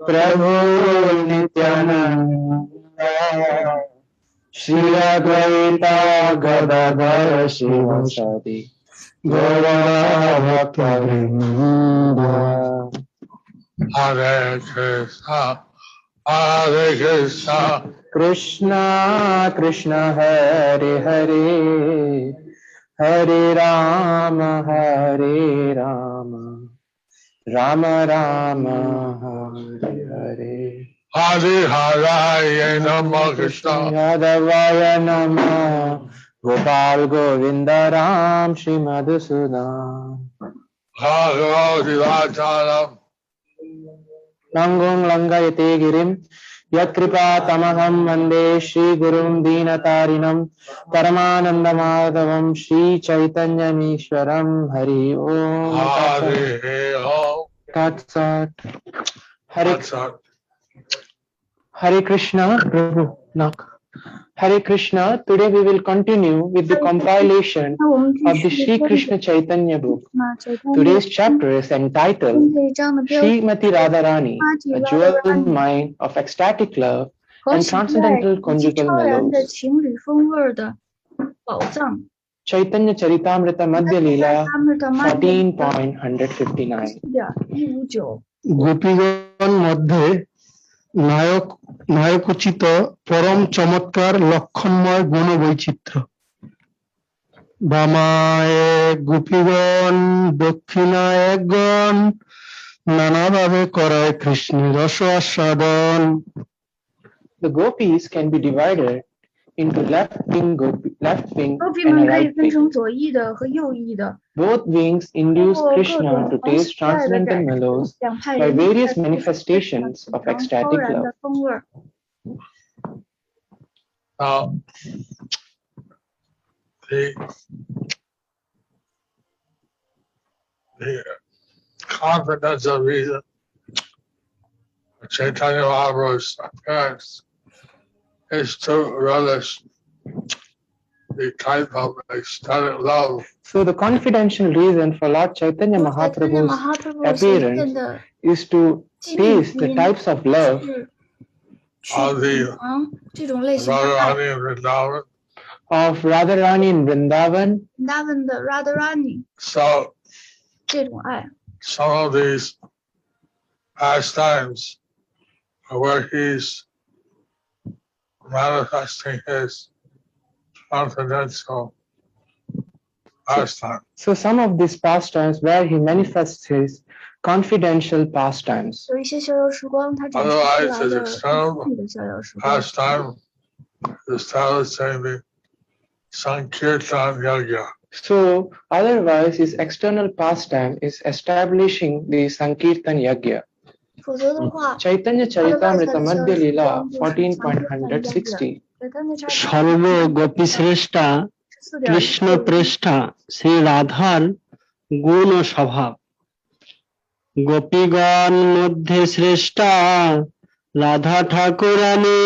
Prabhu Nityananda Shri Advaita Gadadhara Shivasati Gaura Bhakta-vrinda. Hare Krishna, Hare Krishna, Krishna Krishna Hare Hare, Hare Rama Hare Rama, Rama Rama Hare Hare. Hare Haraya Namah Krishna, Yadavaya Namah, Gopal Govinda Ram Shri Madhusudan. Bhagavati Vacharam, Langong Langayate Girim, Yatkripa Tamaham Vande Shri Gurum Dinatarinam, Paramananda Madhavam Shri Chaitanya Nishwaram. Hari Om Hare Om, Tat Sat. Hare Tatsat. Hare Krishna, Prabhu Nak. Hare Krishna, today we will continue with the compilation of the Sri Krishna Chaitanya book. Today's chapter is entitled Srimati Radharani, a jewel mine of ecstatic love and transcendental conjugal mellows. Chaitanya Charitamrita Madhya Leela 14.159. গোপীগণ মধ্যে নায়কোচিত পরম চমৎকার লক্ষণময় গুণ বৈচিত্র্য। বামায় গোপীগণ দক্ষিণায় একগণ নানাভাবে করায় কৃষ্ণের রস আস্বাদন। The gopis can be divided into left wing and a right wing. Both wings induce Krishna to taste transcendental mellows by various manifestations of ecstatic love. Now, the confidential reason for Chaitanya Mahaprabhu's appearance is to relish the type of ecstatic love. So the confidential reason for Lord Chaitanya Mahaprabhu's appearance is to taste the types of love of the Radharani and Vrindavan. of Radharani in Vrindavan. So, some of these pastimes are where he's manifesting his confidential pastime. So some of these pastimes where he manifests his confidential pastimes. Otherwise, his external pastime is establishing the Sankirtan Yagya. So otherwise his external pastime is establishing the Sankirtan Yagya. Chaitanya Charitamrita Madhya Leela 14.160. সর্ব গোপী শ্রেষ্ঠা কৃষ্ণ প্রেষ্ঠা শ্রী রাধার গুণ ও স্বভাব। গোপীগণ মধ্যে শ্রেষ্ঠা রাধা ঠাকুরানী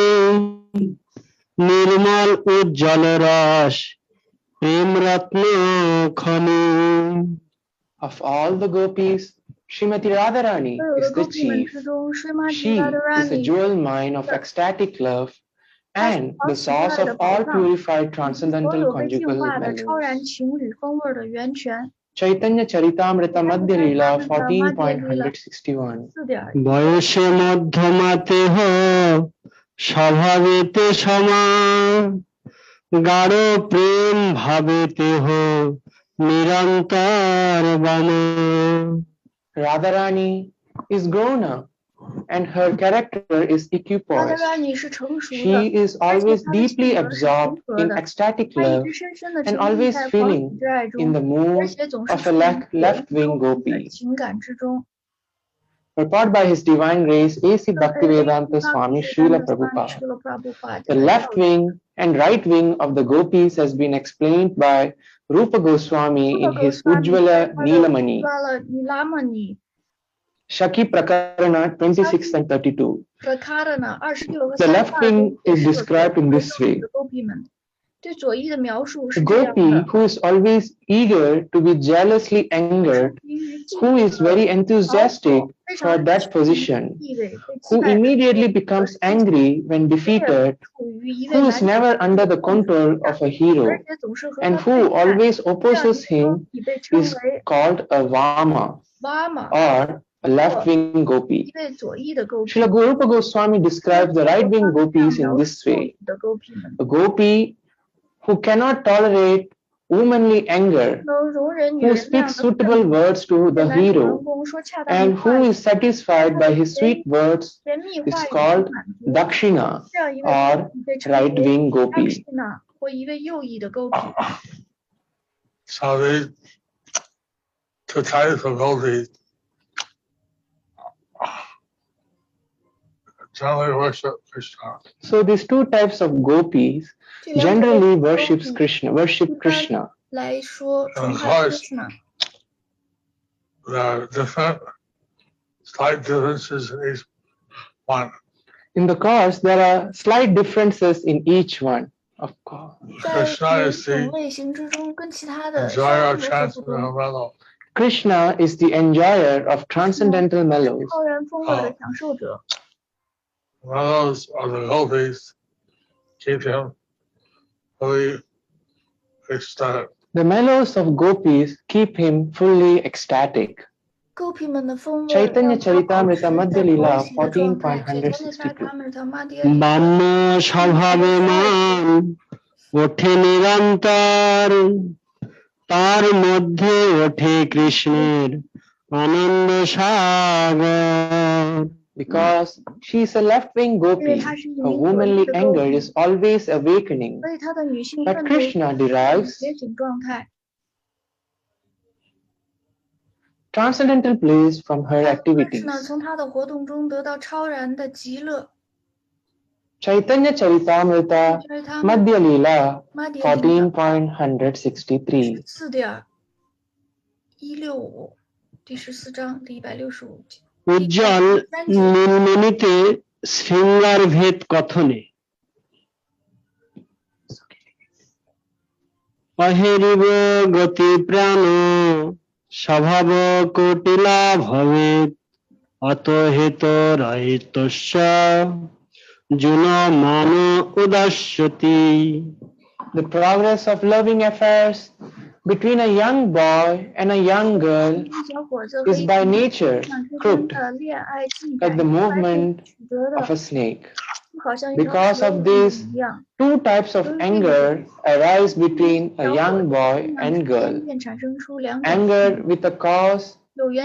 নির্মল উজ্জ্বল রস প্রেম রত্ন খনি। Of all the gopis, Srimati Radharani is the chief. She is a jewel mine of ecstatic love and the source of all purified transcendental conjugal mellows. Chaitanya Charitamrita Madhya Leela 14.161. বয়সে মধ্যমাতে হো স্বভাবেতে সমা গাঢ় প্রেম ভাবেতে হো নিরন্তর বন। Radharani is grown up and her character is equipoised. She is always deeply absorbed in ecstatic love and always feeling in the mood of a left-wing gopi. Purport by His Divine Grace A.C. Bhaktivedanta Swami Srila Prabhupada. The left wing and right wing of the gopis has been explained by Rupa Goswami in his Ujjvala Neelamani. Shaki Prakarana 26 and 32. The left wing is described in this way. A gopi who is always eager to be jealously angered, who is very enthusiastic for that position, who immediately becomes angry when defeated, who is never under the control of a hero, and who always opposes him is called a Vama or a left-wing gopi. Srila Rupa Goswami describes the right-wing gopis in this way. A gopi who cannot tolerate womanly anger, who speaks suitable words to the hero, and who is satisfied by his sweet words is called Dakshina or right-wing gopi. So these two types of gopis generally worship Krishna. So these two types of gopis generally worship Krishna. And of course, there are different slight differences in each one. In the course, there are slight differences in each one, of course. Krishna is the enjoyer of transcendental mellow. Krishna is the enjoyer of transcendental mellows. Mellows are the gopis keep him fully ecstatic. The mellows of gopis keep him fully ecstatic. Chaitanya Charitamrita Madhya Lila 14.162. বাম্য স্বভাবে মান ওঠে নিরন্তর, তার মধ্যে ওঠে কৃষ্ণের আনন্দ সাগর। Because she is a left-wing gopi, her womanly anger is always awakening. But Krishna derives transcendental bliss from her activities. Chaitanya Charitamrita Madhya Lila 14.163. উজ্জ্বল নীলমণিতে শৃঙ্গার ভেদ কথনে, অহেরিব গতি প্রাণ স্বভাব কোটিলা ভবেৎ, অত হেত রহিতস্য জুন মান উদাস্যতি। The progress of loving affairs between a young boy and a young girl is by nature crooked, like the movement of a snake. Because of these, two types of anger arise between a young boy and girl: anger with a cause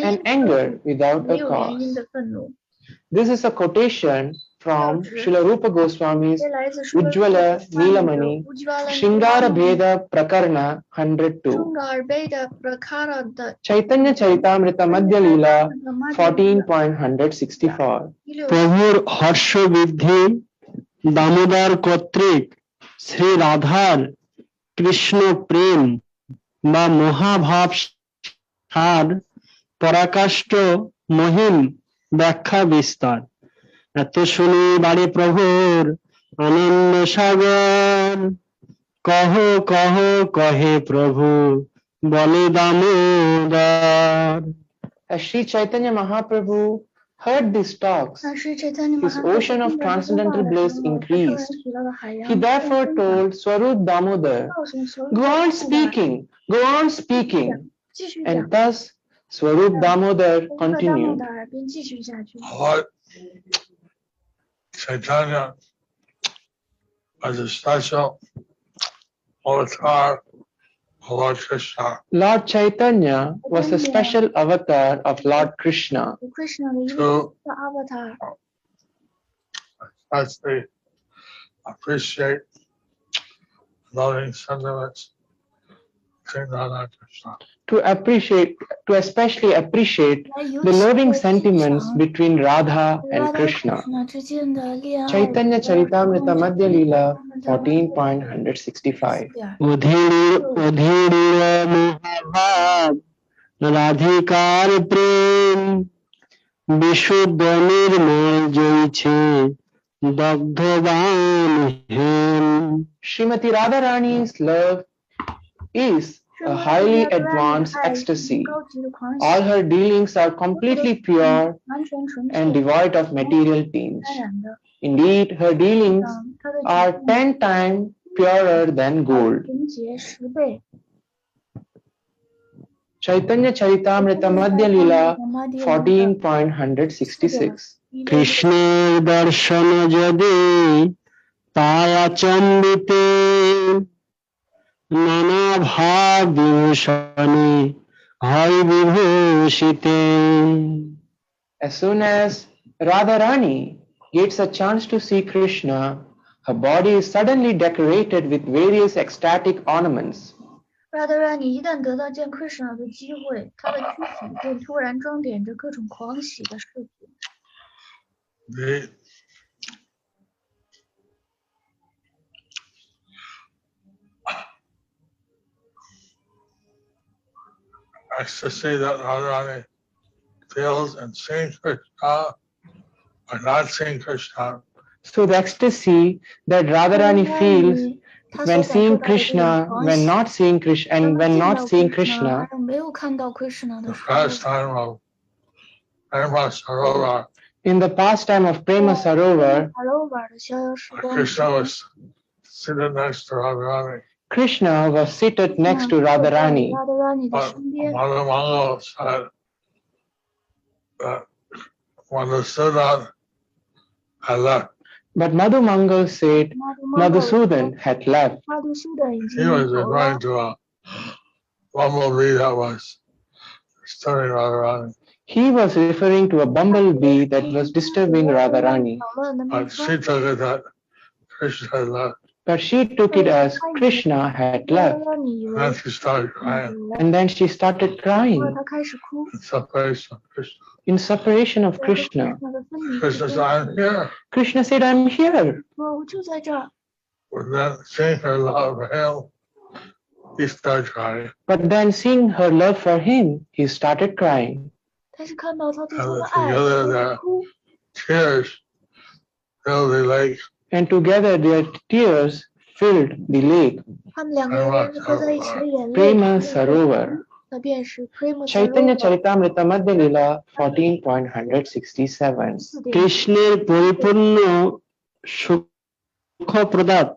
and anger without a cause. This is a quotation from Srila Rupa Goswami's Ujjvala Nilamani Shringara Bheda Prakarana 102. Chaitanya Charitamrita Madhya Lila 14.164. প্রভুর হর্ষ বৃদ্ধি দামোদর কর্তৃক শ্রী রাধার কৃষ্ণ প্রেম বা মহাভাব সার পরাকাষ্ঠ মহিম ব্যাখ্যা বিস্তার। এত শুনি বাড়ি প্রভুর আনন্দ সাগর, কহ কহ কহে প্রভু বলে Damodar. As Sri Chaitanya Mahaprabhu heard these talks, his ocean of transcendental bliss increased. He therefore told Swarup Damodar, go on speaking. And thus Swarup Damodar continued. Lord Chaitanya was a special avatar of Lord Krishna. Lord Chaitanya was a special avatar of Lord Krishna. To especially appreciate loving sentiments between Radha and Krishna. To especially appreciate the loving sentiments between Radha and Krishna. Chaitanya Charitamrita Madhya Lila 14.165. অধীর মহাভাব রাধিকার প্রেম বিশুদ্ধ নির্মল জয়ছে দগ্ধবান হেম। Srimati Radharani's love is a highly advanced ecstasy. All her dealings are completely pure and devoid of material themes. Indeed, her dealings are 10 times purer than gold. Chaitanya Charitamrita Madhya Lila 14.166. কৃষ্ণের দর্শন যদি পায় আচম্বিতে নানা ভাব বিভূষণে হয় বিভূষিতে। As soon as Radharani gets a chance to see Krishna, her body is suddenly decorated with various ecstatic ornaments. Radharani 一旦得到见 Krishna 的机会，她的躯体便突然装点着各种狂喜的饰品。Ecstasy that Radharani feels in seeing Krishna or not seeing Krishna. So the ecstasy that Radharani feels when seeing Krishna, when not seeing Krishna, and when not seeing Krishna, the pastime of Prema Sarovar. In the pastime of Prema Sarovar, Krishna was seated next to Radharani. Krishna was seated next to Radharani. But Madhu Mangal said that when the Sudan had left, But Madhu Mangal said Madhusudan had left. he was referring to a bumblebee that was disturbing Radharani. He was referring to a bumblebee that was disturbing Radharani. But she took it that Krishna had left. But she took it as Krishna had left. And she started crying And then she started crying in separation of Krishna. in separation of Krishna. Krishna said, I'm here. Krishna said, I'm here. But then seeing her love for him, he started crying. But then seeing her love for him, he started crying. And together their tears filled the lake. And together their tears filled the lake. Prema Sarovar. Chaitanya Charitamrita Madhya Lila 14.167. কৃষ্ণের পরিপূর্ণ সুখপ্রদাত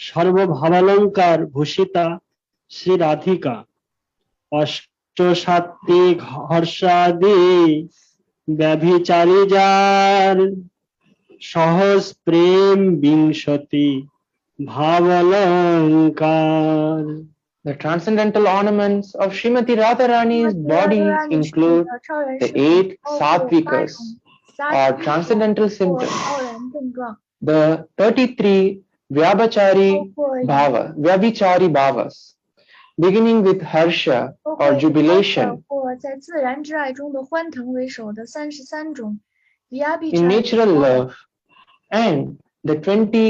সর্বভাবালঙ্কার ভূষিতা শ্রী রাধিকা অষ্টসাত্ত্বিক হর্ষাদি ব্যভিচারী যার সহজ প্রেম বিংশতি ভাবালঙ্কার। The transcendental ornaments of Srimati Radharani's body include the 8 sattvikas or transcendental symptoms, the 33 vyabhichari bhavas, beginning with harsha or jubilation. In natural love, and the 20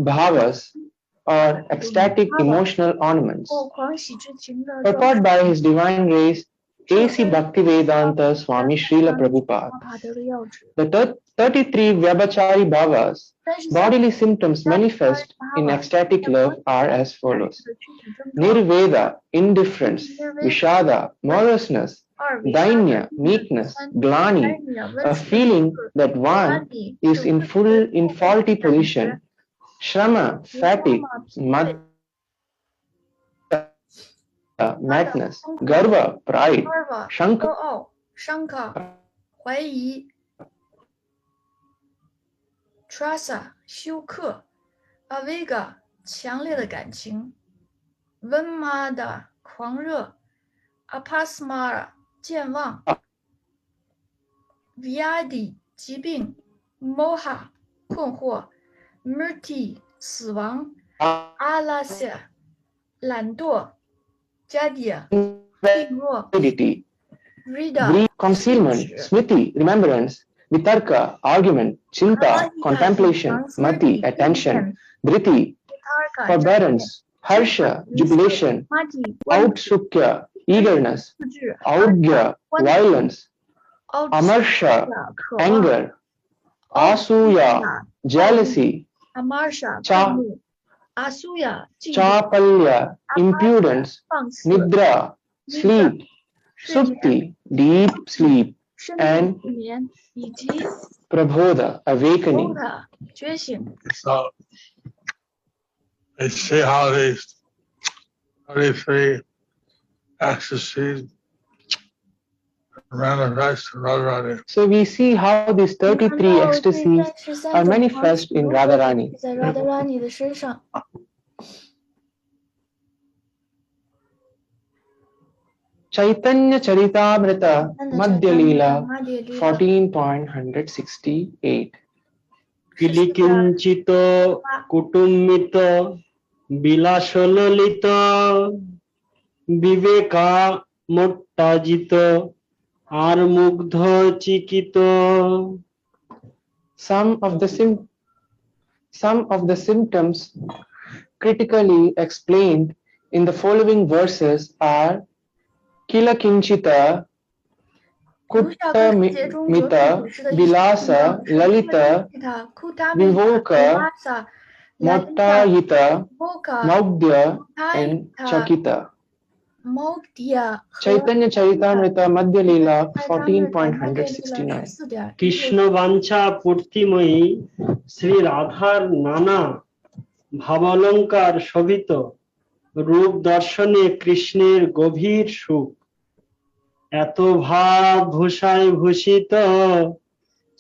bhavas or ecstatic emotional ornaments, purport by His Divine Grace A.C. Bhaktivedanta Swami Srila Prabhupada. The 33 Vyabhichari Bhavas, bodily symptoms manifest in ecstatic love, are as follows: Nirveda, indifference; Vishada, moroseness; Dainya, meekness; Glani, a feeling that one is in faulty position; Shrama, fatigue; madness; Garva, pride; Shanka, 怀疑 Trasa 休克 Avega 强烈的感情 Vimada 狂热 Apasmara 健忘 Vyadi 疾病 Moha 困惑 Murti 死亡 Alasya 懒惰 Jadya 病弱 Vrida concealment; Smriti, remembrance; Vitarka, argument; Chinta, contemplation; Mati, attention; Dhriti, forbearance; Harsha, jubilation; Outsukya, eagerness; Audya, violence; Amarsha, anger; Asuya, jealousy; Cha, Asuya, Chapalya, impudence, Nidra, sleep, Supti, deep sleep, and Prabodha, awakening. So they see how these 33 ecstasies manifest in Radharani. So we see how these 33 ecstasies are manifest in Radharani. Chaitanya Charitamrita Madhya Leela 14.168. Kilikinchito kutummito bilashololito viveka mottajito armugdho chikito. Some of the symptoms critically explained in the following verses are Kila Kinchita, Kutta Mita, Vilasa, Lalita, Vivoka, Mottayita, Maudya, and Chakita. Chaitanya Charitamrita Madhya Leela 14.169. Krishna Vancha Purtimoi Sri Radhar Nana Bhavalankar Shovito Rup Darshane Krishner Gobhir Shuk এত ভাব ভূষায় ভূষিত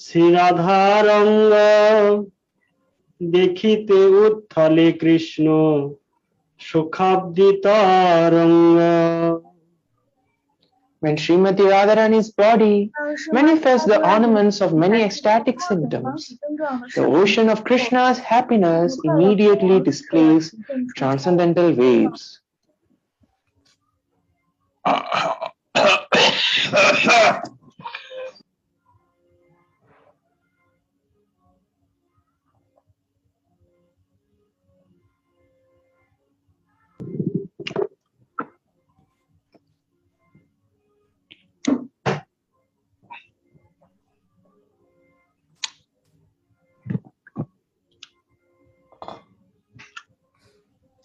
শ্রী রাধারঙ্গ দেখিতে উত্থলে কৃষ্ণ সুখাব্দি তরঙ্গ. When Srimati Radharani's body manifests the ornaments of many ecstatic symptoms, the ocean of Krishna's happiness immediately displays transcendental waves.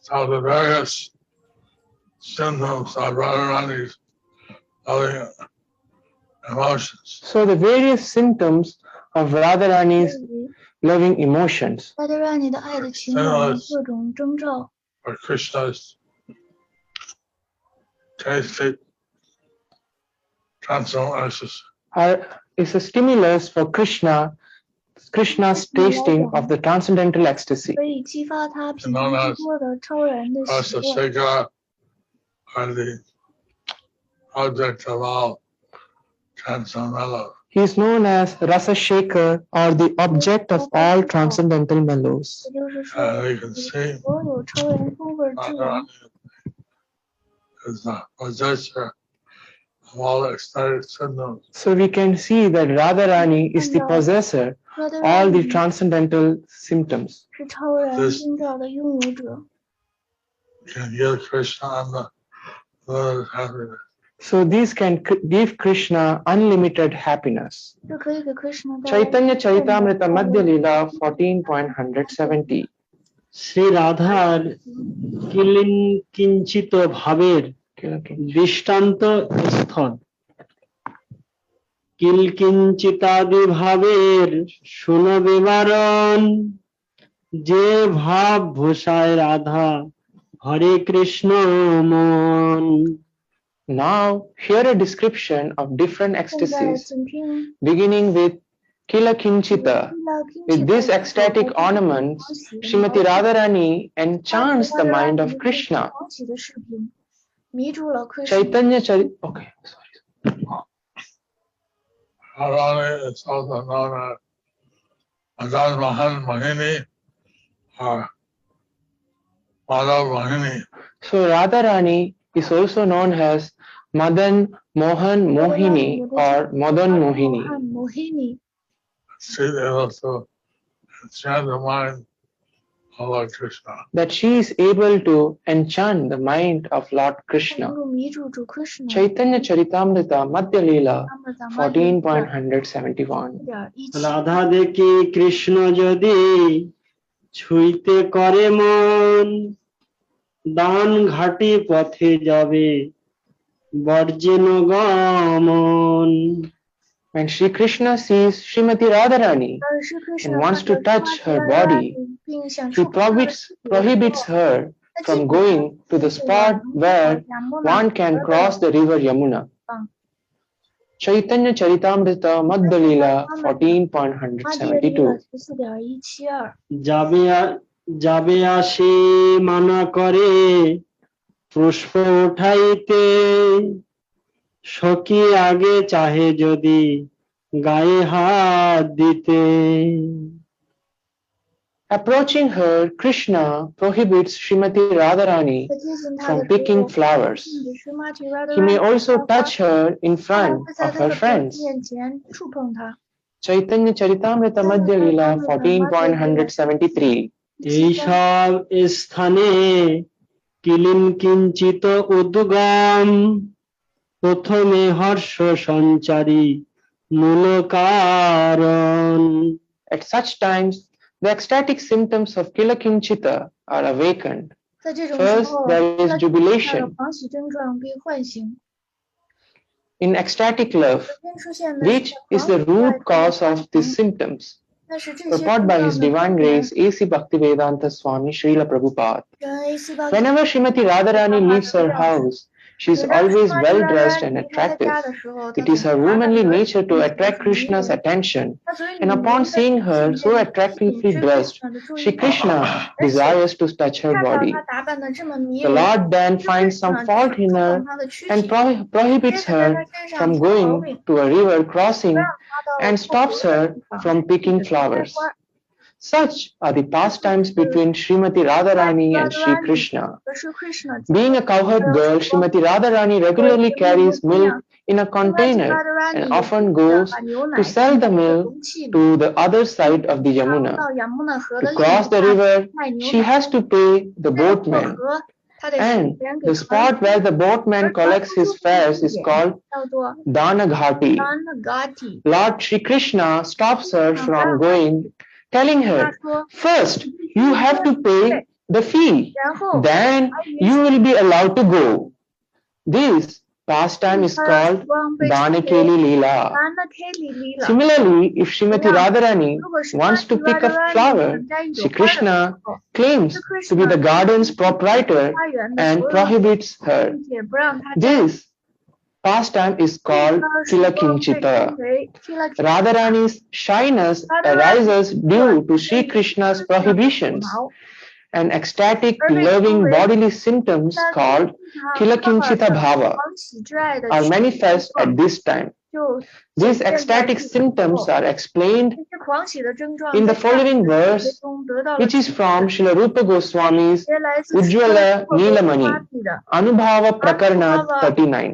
So the various symptoms of Radharani's loving emotions. So the various symptoms of Radharani's loving emotions. For Krishna's tasting transcendental ecstasy. Is a stimulus for Krishna's tasting of the transcendental ecstasy. Known as Rasa Shekara, are the object of all transcendental love. He is known as Rasa Shekhar, or the object of all transcendental mellows. We can see Radharani is the possessor of all ecstatic symptoms. So we can see that Radharani is the possessor of all the transcendental symptoms. This can give Krishna unlimited happiness. So these can give Krishna unlimited happiness. Chaitanya Charitamrita Madhya Leela 14.170. Shri রাধার কিঞ্চিত ভাবের দৃষ্টান্ত স্থল কিলকিঞ্চিতাদি ভাবের শুনবে বারণ যে ভাব ভূষায় রাধা হরে কৃষ্ণ মন. Now hear a description of different ecstasies, beginning with Kila Kinchita. With these ecstatic ornaments, Srimati Radharani enchants the mind of Krishna. Chaitanya okay, sorry. Radharani is also known as Madan Mohan Mohini or Madhav Mohini. So Radharani is also known as Madan Mohan Mohini or Madan Mohini. She is able to enchant the mind of Lord Krishna. That she is able to enchant the mind of Lord Krishna. Chaitanya Charitamrita Madhya Leela 14.171. Radha দেখি কৃষ্ণ যদি ছুঁইতে করে মন দান ঘাটি পথে যাবে বর্জেন গমন। When Sri Krishna sees Srimati Radharani and wants to touch her body, he prohibits her from going to the spot where one can cross the river Yamuna. Chaitanya Charitamrita Madhya Leela 14.172. যাবে আসে মানা করে পুষ্প উঠাইতে, সখী আগে চাহে যদি গায়ে হাত দিতে। Approaching her, Krishna prohibits Srimati Radharani from picking flowers. He may also touch her in front of her friends. Chaitanya Charitamrita Madhya Leela 14.173. এইসব স্থানে কিলিন কিঞ্চিত উদ্গম, প্রথমে হর্ষ সঞ্চারী মূল কারণ। At such times, the ecstatic symptoms of Kilakinchita are awakened. First, there is jubilation. In ecstatic love, which is the root cause of these symptoms, purport by His Divine Grace A.C. Bhaktivedanta Swami Srila Prabhupada. Whenever Srimati Radharani leaves her house, she is always well dressed and attractive. It is her womanly nature to attract Krishna's attention, and upon seeing her so attractively dressed, Shri Krishna desires to touch her body. The Lord then finds some fault in her and prohibits her from going to a river crossing and stops her from picking flowers. Such are the pastimes between Srimati Radharani and Shri Krishna. Being a cowherd girl, Srimati Radharani regularly carries milk in a container and often goes to sell the milk to the other side of the Yamuna. To cross the river, she has to pay the boatman, and the spot where the boatman collects his fares is called Dana Ghati. Lord Shri Krishna stops her from going, telling her, first you have to pay the fee, then you will be allowed to go. This pastime is called Danakeli Leela. Similarly, if Srimati Radharani wants to pick a flower, Shri Krishna claims to be the garden's proprietor and prohibits her. This pastime is called Kilakinchita. Radharani's shyness arises due to Sri Krishna's prohibitions, and ecstatic loving bodily symptoms called Kilakinchita Bhava are manifest at this time. These ecstatic symptoms are explained in the following verse, which is from Srila Rupa Goswami's Ujjwala Neelamani, Anubhava Prakarana 39.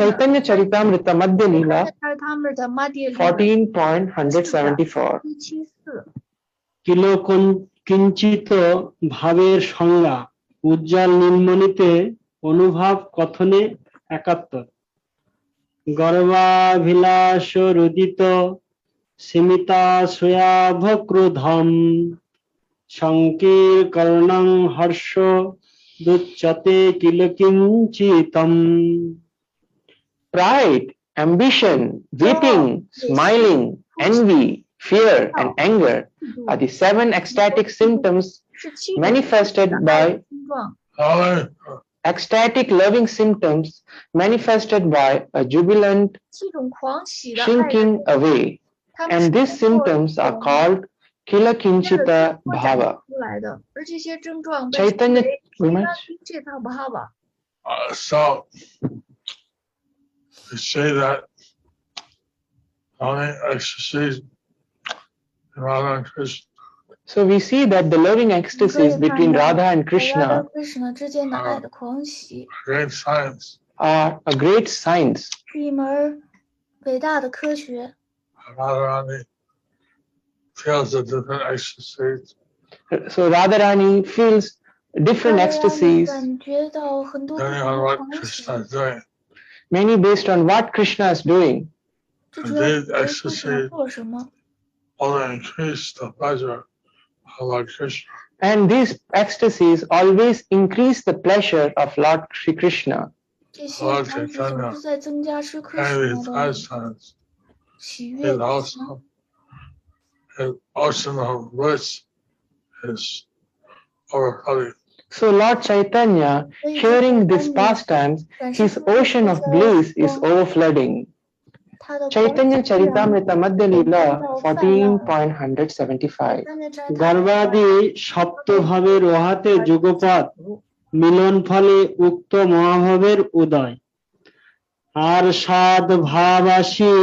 Chaitanya Charitamrita Madhya Leela 14.174. কিঞ্চিত ভাবের সংজ্ঞা উজ্জ্বল নীলমণিতে অনুভব কথনে একাত্তর। গর্বাভিলাষ রুদিত সীমিতাশ্রয়াভক্রোধম সংকীর্কর্ণং Harsh দুচ্যতে কিলকিঞ্চিতম। Pride, ambition, weeping, smiling, envy, fear, and anger are the 7 ecstatic symptoms manifested by ecstatic loving symptoms manifested by a jubilant shrinking away, and these symptoms are called Kilakinchita Bhava. Chaitanya, so they say that only ecstasies Radha and Krishna. So we see that the loving ecstasies between Radha and Krishna Great science. are a great science. Radharani feels the different ecstasies. So Radharani feels different ecstasies, Depending on what Krishna is doing. many based on what Krishna is doing. And these ecstasies only increase the pleasure of Lord Krishna. And these ecstasies always increase the pleasure of Lord Sri Krishna. 这些场景总是在增加施克 and 什 his 纳的 pastimes 喜悦 is also an ocean of bliss is overflowing. So Lord Chaitanya, hearing these pastimes, his ocean of bliss is overflooding. 他的 Chaitanya Charitamrita Madhya Leela 14.175. গর্ভাদি সপ্তভাবের ওহাতে যুগপৎ মিলন ফলে উক্ত মহাভাবের উদয় আর সাত ভাব আসি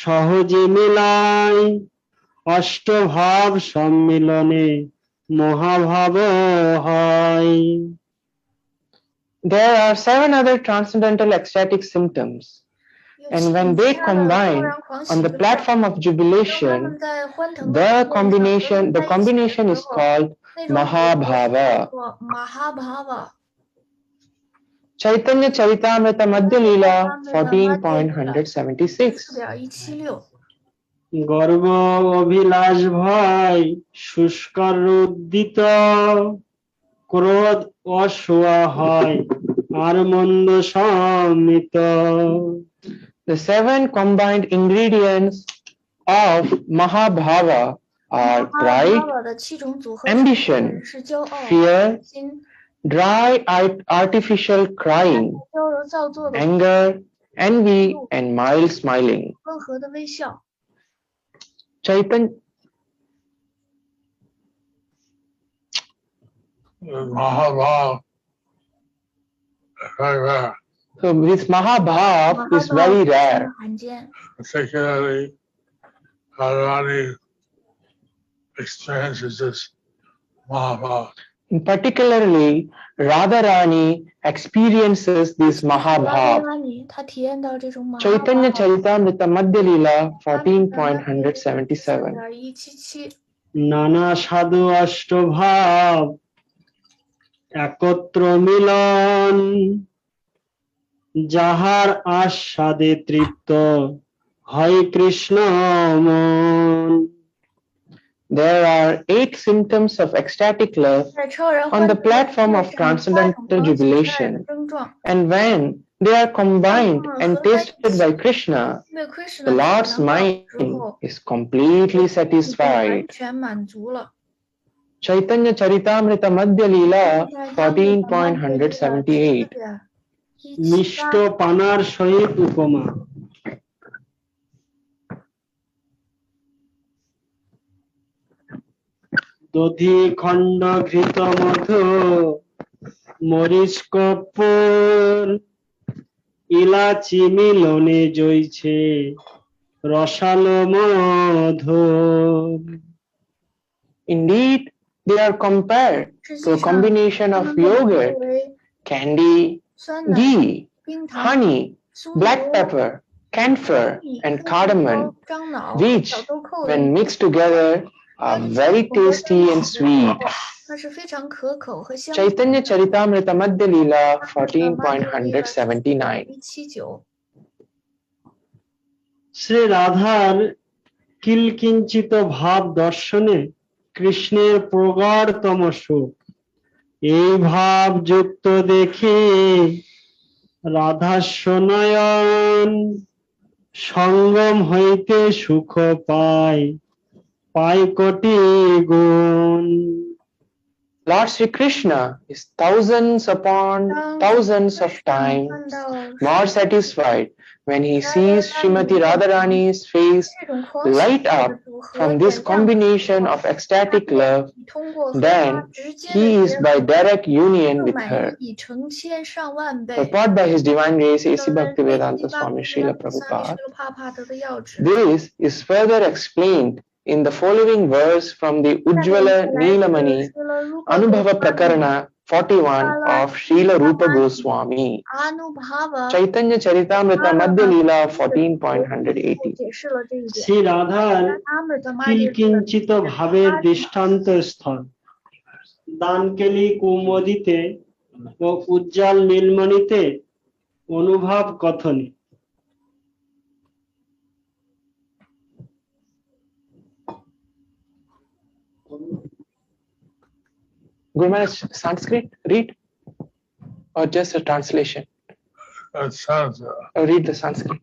সহজে মিলায় অষ্টভাব সম্মিলনে মহাভাব হয় There are 7 other transcendental ecstatic symptoms, and when they combine on the platform of jubilation, the combination is called Mahabhava. Chaitanya Charitamrita Madhya Leela 14.176. গর্ব অভিলাষ ভয় শুষ্কর উদ্দিত ক্রোধ অসোয়া হয় আর মন্দ সম্মিত The 7 combined ingredients of Mahabhava are pride, ambition, fear, dry artificial crying, anger, envy, and mild smiling. 温和的微笑 Chaitanya Mahabhav is very rare. So this Mahabhav is very rare. 罕见 Particularly, Radharani experiences this Mahabhav. Particularly, Radharani experiences this Mahabhav. 他体验到这种 Chaitanya Charitamrita Madhya Leela 14.177. 177 নানা সাধু অষ্টভাব একত্র মিলন যাহার আস্বাদে তৃপ্ত হয় কৃষ্ণ মন There are 8 symptoms of ecstatic love on the platform of transcendental jubilation, and when they are combined and tasted by Krishna, the Lord's mind is completely satisfied. 全满足了 Chaitanya Charitamrita Madhya Leela 14.178. মিষ্ট পানার সহিত উপমা দধি খণ্ড ঘৃত মধু মরিচ কর্পূর ইলাচি মিলনে জইছে রসালো মধুর Indeed, they are compared to a combination of yogurt, candy, ghee, honey, black pepper, camphor, and cardamom, which, when mixed together, are very tasty and sweet. 那是非常可口和香 Chaitanya Charitamrita Madhya Leela 14.179. 179 Shri রাধার কিলকিঞ্চিত ভাব দর্শনে কৃষ্ণের প্রগাঢ়তম সুখ এই ভাব যুক্ত দেখে রাধাস্য নয়ন সঙ্গম হইতে সুখ পায় পায় কোটি গুণ Lord Sri Krishna is thousands upon thousands of times more satisfied when he sees Srimati Radharani's face light up from this combination of ecstatic love than he is by direct union with her. Purport by His Divine Grace A.C. Bhaktivedanta Swami Srila Prabhupada. This is further explained in the following verse from the Ujjvala Neelamani Anubhava Prakarana 41 of Srila Rupa Goswami. Chaitanya Charitamrita Madhya Leela 14.180. Shri রাধার কিলকিঞ্চিত ভাবের দৃষ্টান্ত স্থল দানকেলি কুমোদিতে ও উজ্জ্বল নীলমণিতে অনুভব কথনে Gurmaharaj, Sanskrit, read? Or just a translation? Sanskrit. Or read the Sanskrit.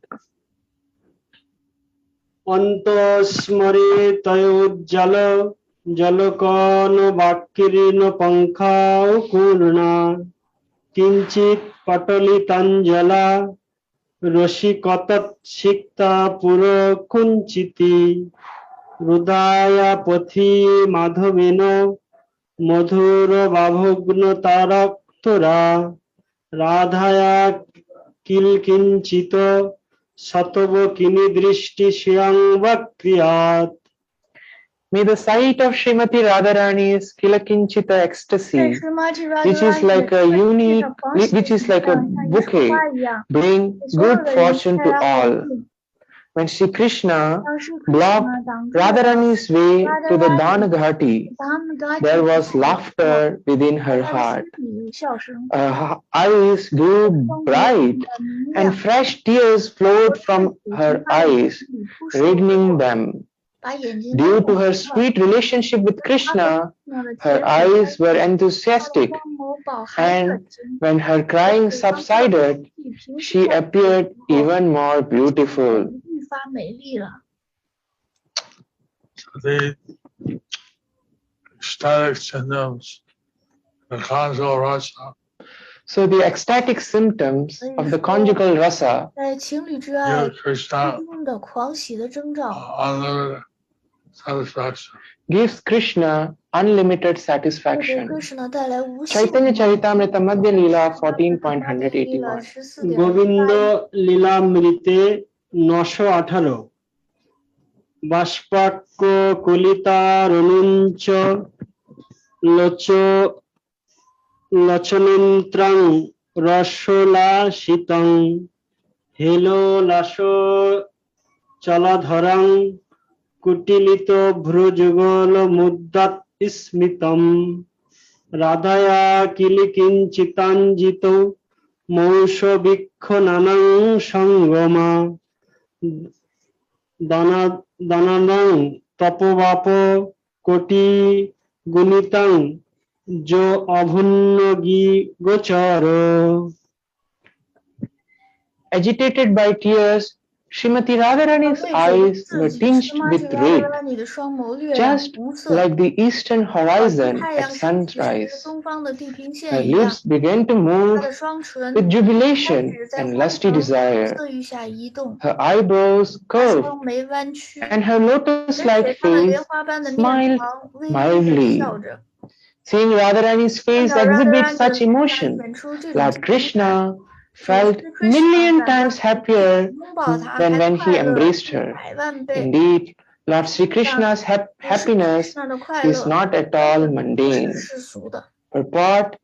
Antosmare tayojjala jalakano vakkirino pankhao kurna kinchit patalitanjala rashikatat shikta pura kunchiti rudaya pathi madhaveno madhura vabhagna taraktora radhaya kilkinchito satava kini drishti shyang vakriyat. May the sight of Srimati Radharani's Kilakinchita ecstasy, which is like a unique, which is like a bouquet, bring good fortune to all. When Sri Krishna blocked Radharani's way to the Danaghati, there was laughter within her heart. Her eyes grew bright and fresh tears flowed from her eyes, reddening them. Due to her sweet relationship with Krishna, her eyes were enthusiastic, and when her crying subsided, she appeared even more beautiful. The ecstatic symptoms, the conjugal rasa. So the ecstatic symptoms of the conjugal rasa give Krishna unlimited satisfaction. gives Krishna unlimited satisfaction. Chaitanya Charitamrita Madhya Leela 14.181. Govinda Lilamrite 918 Bashpakko Kulita Rununcha Locho Lachanantrang Rashola Shitang Helo Lasho Chaladharang Kutilito Bhrujugolo Muddat Ismitam Radhaya Kilikinchitanjito Mausho Bhikkho Nanang Sangama Danadang Tapovapo Koti Gunitang Jo Abhunnogi Gocharo. Agitated by tears, Srimati Radharani's eyes were tinged with red, just like the eastern horizon at sunrise. Her lips began to move with jubilation and lusty desire. Her eyebrows curved, and her lotus-like face smiled mildly. Seeing Radharani's face exhibit such emotion, Lord Krishna felt million times happier than when he embraced her. Indeed, Lord Sri Krishna's happiness is not at all mundane. Purport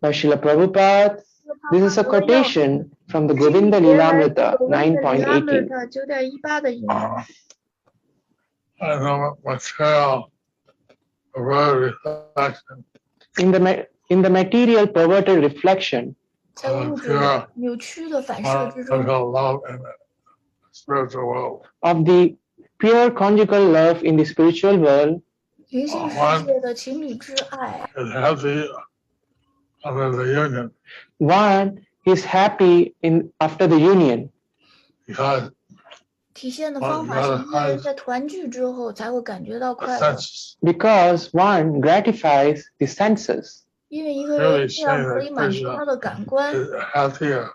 by Srila Prabhupada. This is a quotation from the Govinda Lilamrita 9.18. I know material reflection. In the material perverted reflection of love in the spiritual world. Of the pure conjugal love in the spiritual world, one is happy after the union. One is happy after the union. Because Because one gratifies the senses. Really saying that Krishna is happier,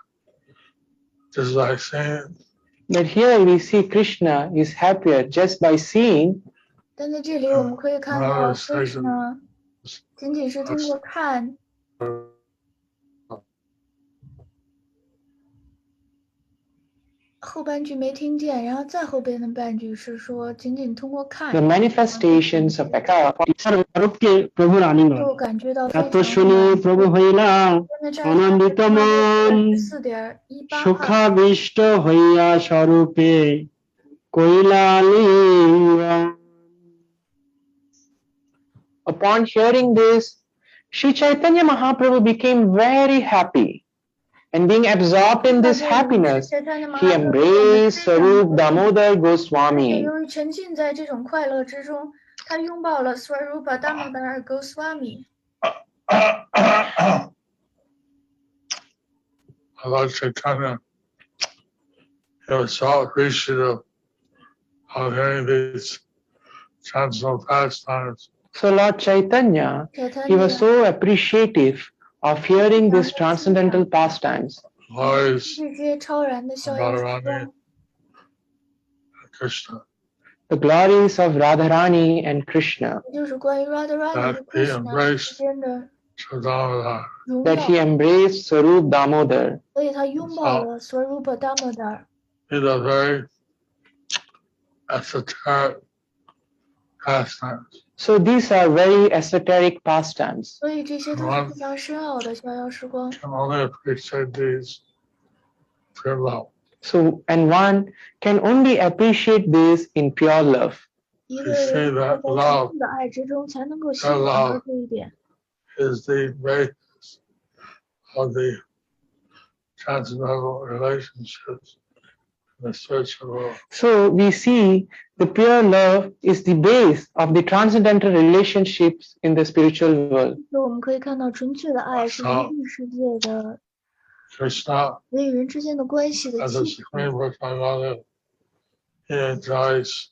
just by saying. But here we see Krishna is happier just by seeing. 但在这里我们可以看到 Krishna 仅仅是通过看。后半句没听见，然后再后边的半句是说仅仅通过看。The manifestations of প্রভুর আনন্দ এত শুনে প্রভু হইলা আনন্দিত মন সুখাবিষ্ট হইয়া স্বরূপে কইলা লিঙ্গন। Upon hearing this, Sri Chaitanya Mahaprabhu became very happy. And being absorbed in this happiness, he embraced Swarup Damodar Goswami. 由于沉浸在这种快乐之中，他拥抱了 Swarupa Damodar Goswami. Lord Chaitanya, he was so appreciative of hearing these transcendental pastimes. So Lord Chaitanya, he was so appreciative of hearing these transcendental pastimes. Glories 这些超然的逍遥时 Radharani 光， and Krishna, The glories of Radharani and Krishna, 也就是关于 Radharani that 和 he Krishna embraced 之间的 Swadhamara. 荣 that 耀， he embraced Swarup Damodar. 所以他拥抱了 Swarupa Damodar。 These are very esoteric pastimes. So these are very esoteric pastimes. 所以这些都是非常深奥的逍遥时光。 Can only appreciate these pure love. So, and one can only appreciate this in pure love. 一个人在 that 纯 love 粹的爱之中，才能够欣赏到这一点。 Is the basis of the transcendental relationships in the spiritual world. So we see the pure love is the base of the transcendental relationships in the spiritual world. 所以我们可以看到，纯粹的爱是人与世界的 Krishna, 人与人之间的关系的 as a 基础。 supreme personality, he enjoys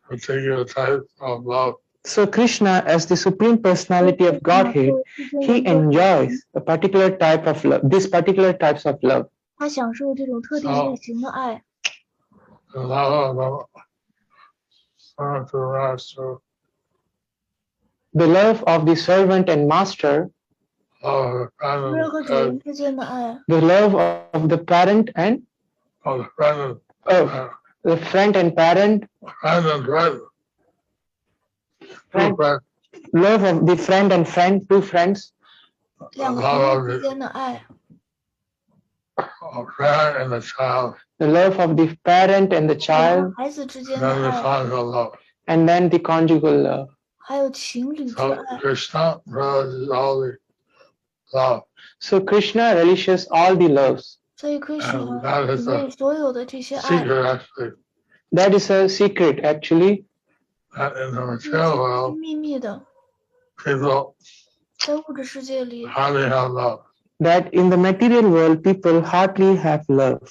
particular type of love. So Krishna, as the Supreme Personality of Godhead, he enjoys a particular type of love, these particular types of love. 他享受这种特定类型的爱， The love of servant to the master, The love of the servant and master, love of the 夫人和主 friend 人之间的爱， the love of the parent and of the friend the friend and parent, and friend. Friend. Friend. love of the friend and friend, two friends, 两个朋友之间的爱， Of parent and the child, the love of the parent and the 两 child, 个孩子之间 and 的 then the 爱， conjugal love. and then the conjugal love. 还有情侣之 So 爱。 Krishna realizes all the love. So Krishna relishes all the loves. 所以 Krishna that is 体内所有的这些爱， Secret actually, That is a secret actually, that in the 是 material world, 秘密的， people 在物质世界里， hardly have love. that in the material world people hardly have love.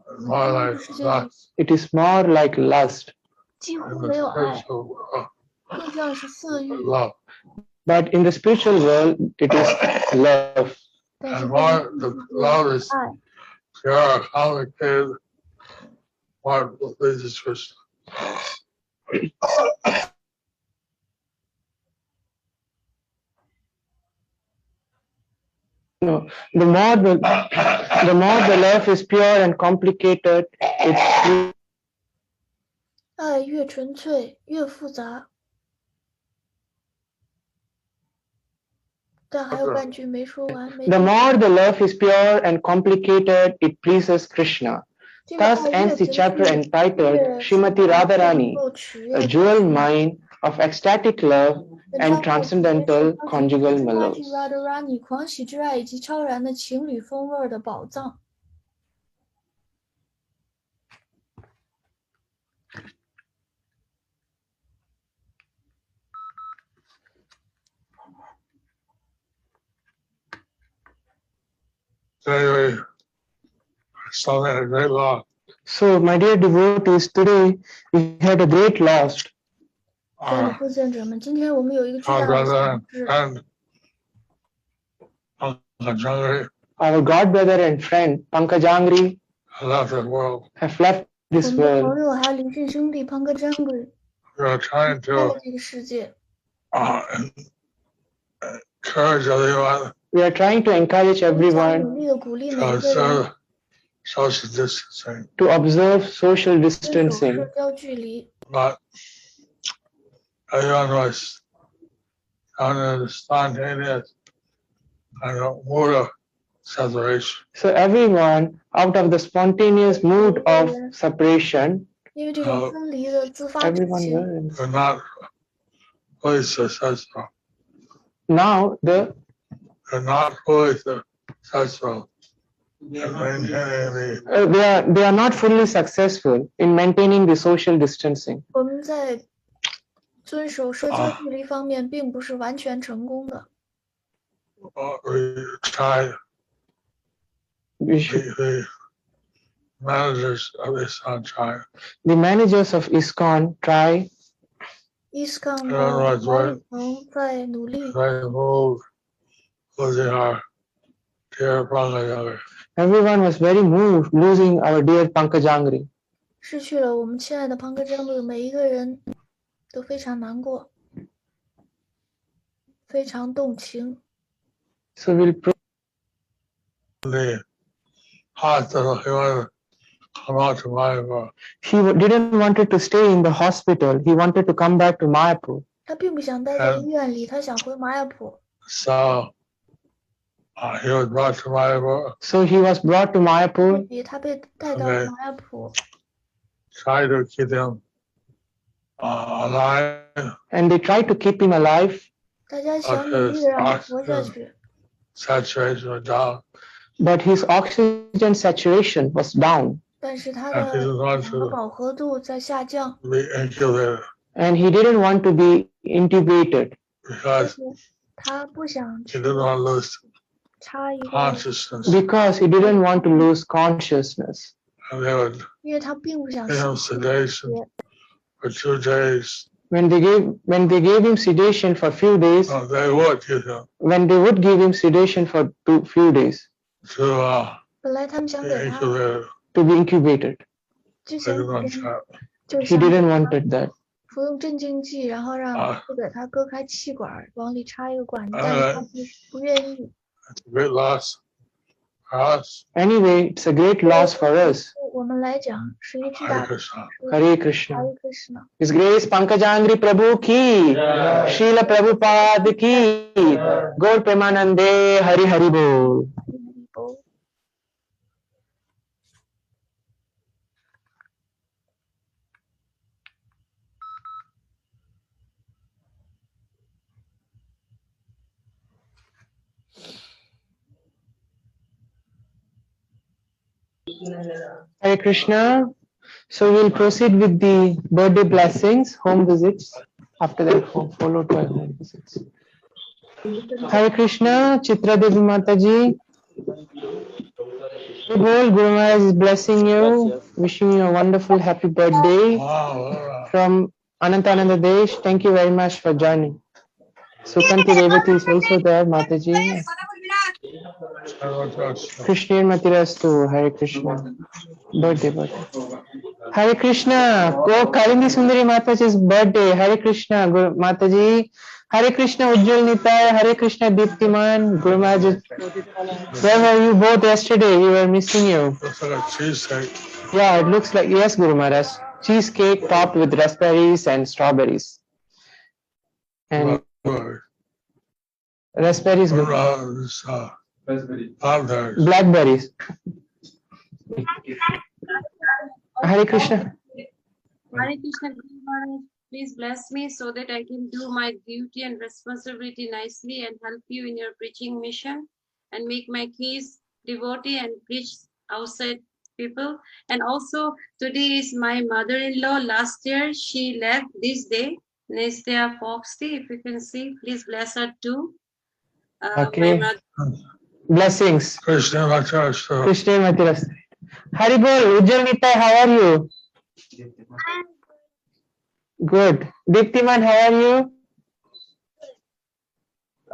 It's more like lust. It is more like lust. 几 In 乎 the 没有爱， spiritual world, 更像是色欲。 love. But in the spiritual world, it is love. 但是 And 在 more 物 the 质世界 love is 爱 pure, complicated, more pleases Krishna. No, the more the love is pure and complicated, it 爱越纯粹越复杂。但还有半句没说完，没 the 听 more the love is pure and complicated, it pleases Krishna. 这个 Thus 爱 ends 越 the 纯 chapter 粹 entitled 越 Srimati 复杂，越能 Radharani, 够取悦 a 的 jewel 是 mine of ecstatic love 本 and 章的 transcendental conjugal mellows. Radharani 狂喜之爱以及超然的情侣风味的宝藏。Anyway, so had a great loss. So, my dear devotees, today we had a great loss. 亲爱的 Our, 奉献者们，今天我们有一个巨 our 大的 brother 损失。 and Pankajangri Our god brother and friend Pankajangri left the world. have left 我 this 们的 world. 朋友还有林振兄弟 Pankajangri We are trying 离开了 to 这个世界。 encourage everyone We are trying to encourage 我们想 everyone 努力的鼓励每 to 一个人 observe social distancing, to observe social 遵守 distancing. 社交距离。 but everyone was on a spontaneous kind of mood of separation. So everyone, out of the spontaneous mood of separation, 因为这种分离的自发之 everyone 情， will. They're not fully successful. Now They're not fully successful in maintaining the they are not fully successful in maintaining the social distancing. 我们在遵守社交距离方面并不是完全成功的。we tried. We should, The managers of ISKCON try. the managers of ISKCON try. ISKCON 的 Everyone's 管 right. 理层在努力， Try to move losing our dear Pankajangri. Everyone was very moved losing our dear Pankajangri. 失去了我们亲爱的庞克真路，每一个人都非常难过，非常动情。 So we'll pray. The hospital, he wanted to come out to Mayapur. He didn't wanted to stay in the hospital. He wanted to come back to Mayapur. 他并不想待在医院里，他想回玛雅普。 So he was brought to Mayapur. So he was brought to Mayapur. 所以他被带到玛雅普， Tried to keep him alive. And they tried to keep him alive. 大家想努力的让他活下去， Saturation was down. But his oxygen saturation was down. 但是他 And he 的 was want 氧的 to 饱和度在下降， be incubated And he didn't want to be intubated 但 because 是他不想 he 去 didn't want to lose 插一个， consciousness. because he didn't want to lose consciousness. And they would 因为他并不想 give him 吸 sedation for 2 days. When they gave him sedation for a few days, They would give him when they would give him sedation for few days to 本来他们想 be 给他 incubated to be incubated, 之 like 前 a one shot. 就 he 想 didn't wanted that. 服用镇静剂，然后让不给他割开气管，往里插一个管子，但是他不愿意。 It's a great loss for us. Anyway, it's a great loss for us. 我们来讲是一巨 Hare 大的 Krishna. Hare Krishna. Hare Krishna。 His Grace Pankajangri Prabhu ki, Srila Prabhupada ki, Gaur Premanande Hari Hari Bol. Hare Krishna. So we'll proceed with the birthday blessings, home visits. After that, followed by home visits. Hare Krishna, Chitra Devi Mataji. Guru Maharaj is blessing you, wishing you a wonderful happy birthday Wow. from Anantananda Desh. Thank you very much for joining. Sukanti Revati is also there, Mataji. Krishna Matirastu, Hare Krishna. Birthday. Hare Krishna. Go Kalindi Sundari Mataji's birthday. Hare Krishna, Guru Mataji. Hare Krishna, Ujjwal Nitai. Hare Krishna, Deeptiman. Guru Maharaj. Where were you both yesterday? We were missing you. Looks like a cheesecake. Yeah, it looks like, yes, Guru Maharaj. Cheesecake topped with raspberries and strawberries. And raspberries, blackberries. Hare Krishna. Hare Krishna, Guru Maharaj, please bless me so that I can do my duty and responsibility nicely and help you in your preaching mission and make my case devotee and preach outside people. And also today is my mother-in-law. Last year she left this day, Nestia Foxty. If you can see, please bless her too. Okay. Blessings. Krishna Matirastu. Krishna Matirastu. Haribol, Ujjwal Nitai, how are you? Good. Deeptiman, how are you?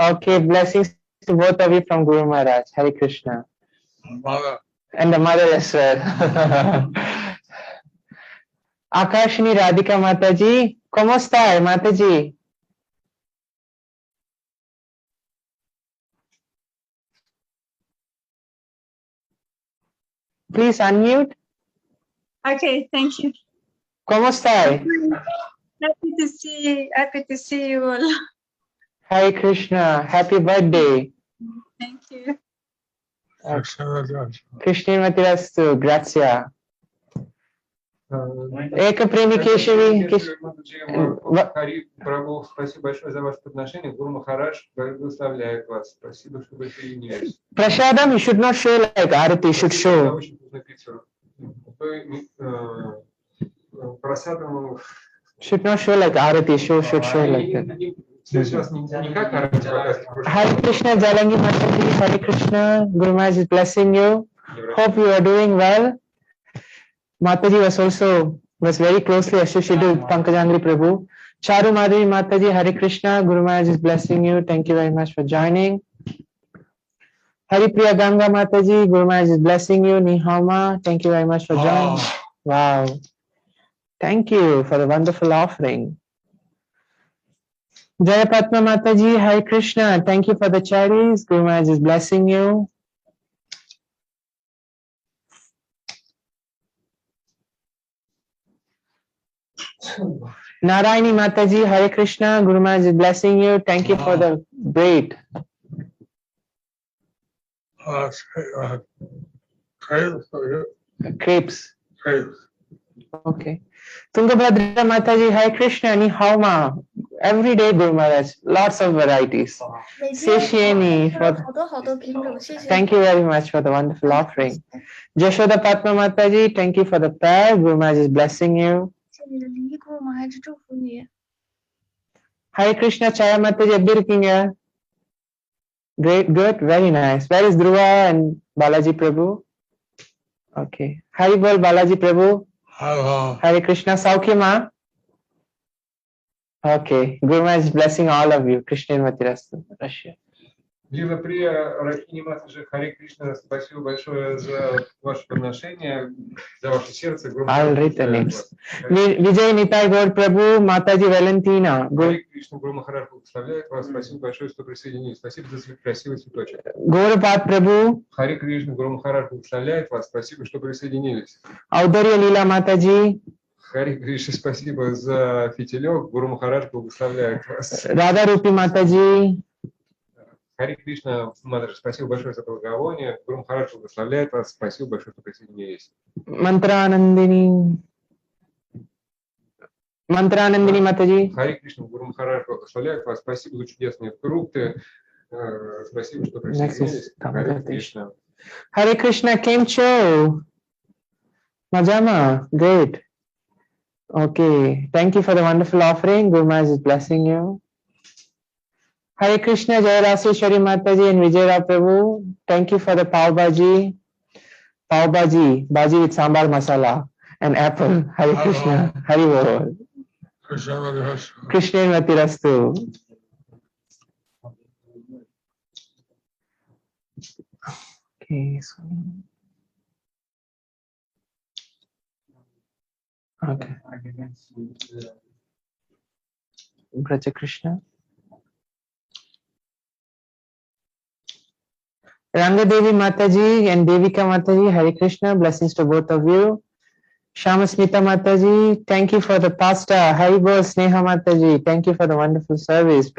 Okay, blessings to both of you from Guru Maharaj. Hare Krishna. Mother. And the mother as well. Akashini Radhika Mataji. ¿Cómo está, Mataji? Please unmute. Okay, thank you. ¿Cómo está? Happy to see you all. Hare Krishna. Happy birthday. Thank you. Krishna Matirastu. Krishna Matirastu. Grazie. Эко преми Кешеви. Хари Прабhu, спасибо большое за ваше подношение. Гуру Махарадж благословляет вас. Спасибо, что вы соединились. Prashadam, you should not show like Arati, you should show. Очень вкусно пиццу. Просадом Should not show like Arati, should show like that. следующий раз не как на раньше показывать. Hare Krishna, Jalangi Mataji, Hare Krishna, Guru Maharaj is blessing you. Hope you are doing well. Mataji was very closely associated with Pankajangri Prabhu. Charu Madhavi Mataji, Hare Krishna, Guru Maharaj is blessing you. Thank you very much for joining. Hari Priya Ganga Mataji, Guru Maharaj is blessing you. Nihama, thank you very much for joining. Wow. Thank you for the wonderful offering. Jayapatma Mataji, Hare Krishna, thank you for the cherries. Guru Maharaj is blessing you. Narayani Mataji, Hare Krishna, Guru Maharaj is blessing you. Thank you for the braid. Crepes. Okay. Tungabhadra Mataji, Hare Krishna, Nihauma. Every day, Guru Maharaj, lots of varieties. Sesheni, thank you very much for the wonderful offering. Jashoda Patma Mataji, thank you for the prayer. Guru Maharaj is blessing you. Hare Krishna, Chaya Mataji, Abhirkinga. Great, good, very nice. Where is Dhruva and Balaji Prabhu? Okay. Hari Bol Balaji Prabhu. Hello. Hare Krishna, Saukhima. Okay. Guru Maharaj is blessing all of you. Krishna Matirastu, Russia. Лила Прия, Рахини Матаджи, Харе Кришна, спасибо большое за ваше подношение, за ваше сердце. I'll read the names. Vijay Nitai Gaur Prabhu, Mataji Valentina. Харе Кришна, Гуру Махарадж благословляет вас. Спасибо большое, что присоединились. Спасибо за красивый цветочек. Gaurapad Prabhu. Харе Кришна, Гуру Махарадж благословляет вас. Спасибо, что присоединились. Audarya Lila Mataji. Харе Кришна, спасибо за фитилек. Гуру Махарадж благословляет вас. Radha Rupi Mataji. Харе Кришна, Мадхарадж, спасибо большое за благовоние. Гуру Махарадж благословляет вас. Спасибо большое, что присоединились. Мантранандини Матаджи. Харе Кришна, Гуру Махарадж благословляет вас. Спасибо за чудесные фрукты. Спасибо, что присоединились. Харе Кришна. Hare Krishna, Kemcho. Majama, great. Okay, thank you for the wonderful offering. Guru Maharaj is blessing you. Hare Krishna, Jaya Raseshwari Mataji and Vijay Prabhu. Thank you for the pav bhaji. Pav bhaji, bhaji with sambar masala and apple. Hare Krishna, Hari Bol. Krishna Matirastu. Okay, so. Okay. Braja Krishna. Rangadevi Mataji and Devika Mataji, Hare Krishna, blessings to both of you. Shamasmita Mataji, thank you for the pasta. Hari Bol Sneha Mataji, thank you for the wonderful service.